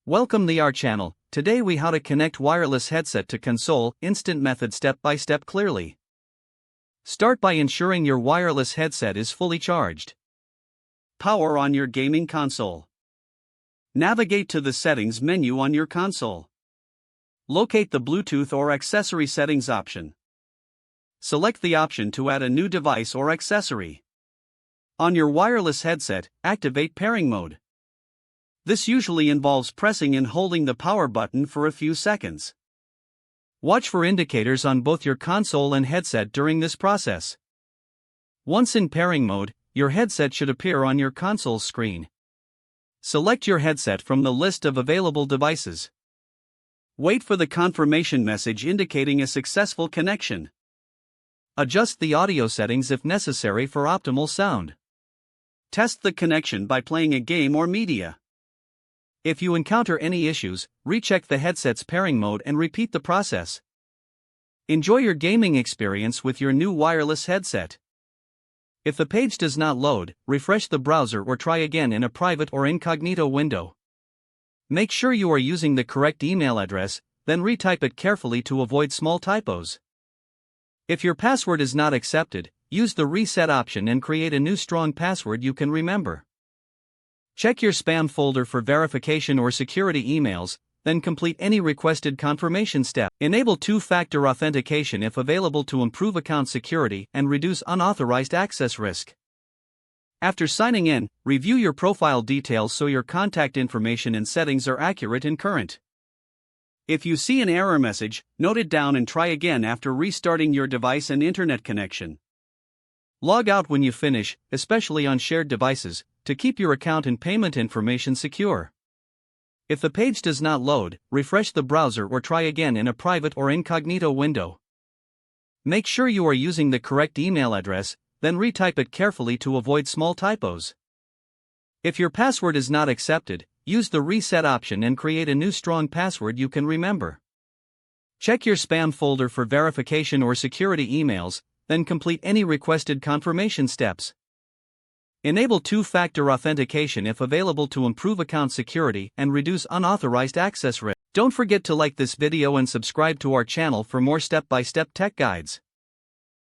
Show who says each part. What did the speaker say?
Speaker 1: Welcome to our channel. Today we how to connect wireless headset to console, instant method step by step clearly. Start by ensuring your wireless headset is fully charged. Power on your gaming console. Navigate to the settings menu on your console. Locate the Bluetooth or accessory settings option. Select the option to add a new device or accessory. On your wireless headset, activate pairing mode. This usually involves pressing and holding the power button for a few seconds. Watch for indicators on both your console and headset during this process. Once in pairing mode, your headset should appear on your console screen. Select your headset from the list of available devices. Wait for the confirmation message indicating a successful connection. Adjust the audio settings if necessary for optimal sound. Test the connection by playing a game or media. If you encounter any issues, recheck the headset's pairing mode and repeat the process. Enjoy your gaming experience with your new wireless headset. If the page does not load, refresh the browser or try again in a private or incognito window. Make sure you are using the correct email address, then retype it carefully to avoid small typos. If your password is not accepted, use the reset option and create a new strong password you can remember. Check your spam folder for verification or security emails, then complete any requested confirmation step. Enable two-factor authentication if available to improve account security and reduce unauthorized access risk. After signing in, review your profile details so your contact information and settings are accurate and current. If you see an error message, note it down and try again after restarting your device and internet connection. Log out when you finish, especially on shared devices, to keep your account and payment information secure. If the page does not load, refresh the browser or try again in a private or incognito window. Make sure you are using the correct email address, then retype it carefully to avoid small typos. If your password is not accepted, use the reset option and create a new strong password you can remember. Check your spam folder for verification or security emails, then complete any requested confirmation steps. Enable two-factor authentication if available to improve account security and reduce unauthorized access risk. Don't forget to like this video and subscribe to our channel for more step-by-step tech guides.